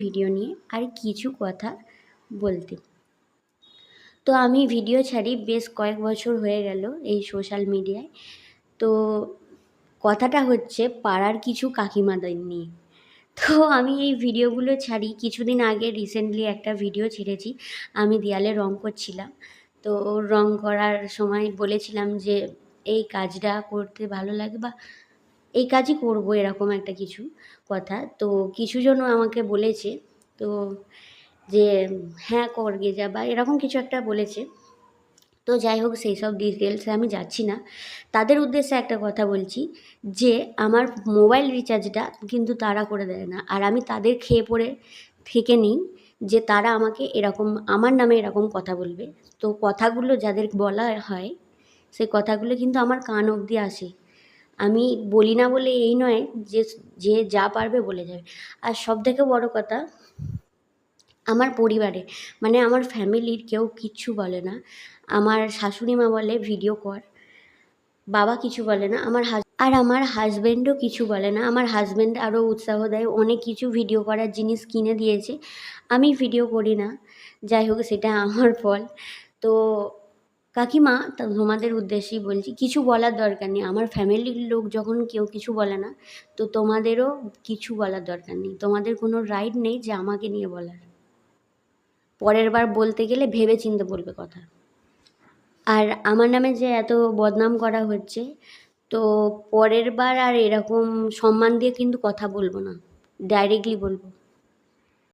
Video নিয়ে আর কিছু কথা বলতে। তো আমি ভিডিও ছাড়ি বেশ কয়েক বছর হয়ে গেল এই সোশ্যাল মিডিয়ায়। তো কথাটা হচ্ছে পাড়ার কিছু কাকিমাদের নিয়ে। তো আমি এই ভিডিওগুলো ছাড়ি, কিছুদিন আগে রিসেন্টলি একটা ভিডিও ছেড়েছি। আমি দেয়ালে রঙ করছিলাম। তো রঙ করার সময় বলেছিলাম যে এই কাজটা করতে ভালো লাগে বা এই কাজই করব, এরকম একটা কিছু কথা। তো কিছুজন আমাকে বলেছে তো যে হ্যাঁ কর গে যা বা এরকম কিছু একটা বলেছে। তো যাই হোক সেই সব ডিটেলসে আমি যাচ্ছি না। তাদের উদ্দেশ্যে একটা কথা বলছি যে আমার মোবাইল রিচার্জটা কিন্তু তারা করে দেয় না। আর আমি তাদের খেয়ে পড়ে থেকে নিই যে তারা আমাকে এরকম আমার নামে এরকম কথা বলবে। তো কথাগুলো যাদের বলা হয় সেই কথাগুলো কিন্তু আমার কান অবধি আসে। আমি বলি না বলে এই নয় যে যে যা পারবে বলে যাবে। আর সবথেকে বড় কথা, আমার পরিবারে মানে আমার ফ্যামিলির কেউ কিচ্ছু বলে না। আমার শাশুড়ি মা বলে ভিডিও কর, বাবা কিছু বলে না। আমার হাজব্যান্ডও কিছু বলে না। আমার হাজব্যান্ড আরও উৎসাহ দেয়, অনেক কিছু ভিডিও করার জিনিস কিনে দিয়েছে। আমি ভিডিও করি না, যাই হোক সেটা আমার ফল। তো কাকিমা, তোমাদের উদ্দেশ্যেই বলছি, কিছু বলার দরকার নেই। আমার ফ্যামিলির লোক যখন কেউ কিছু বলে না, তো তোমাদেরও কিছু বলার দরকার নেই। তোমাদের কোনো রাইট নেই যে আমাকে নিয়ে বলার। পরের বার বলতে গেলে ভেবে চিন্তে বলবে কথা। আর আমার নামে যে এত বদনাম করা হচ্ছে, তো পরের বার আর এরকম সম্মান দিয়ে কিন্তু কথা বলবো না, ডাইরেক্টলি বলবো।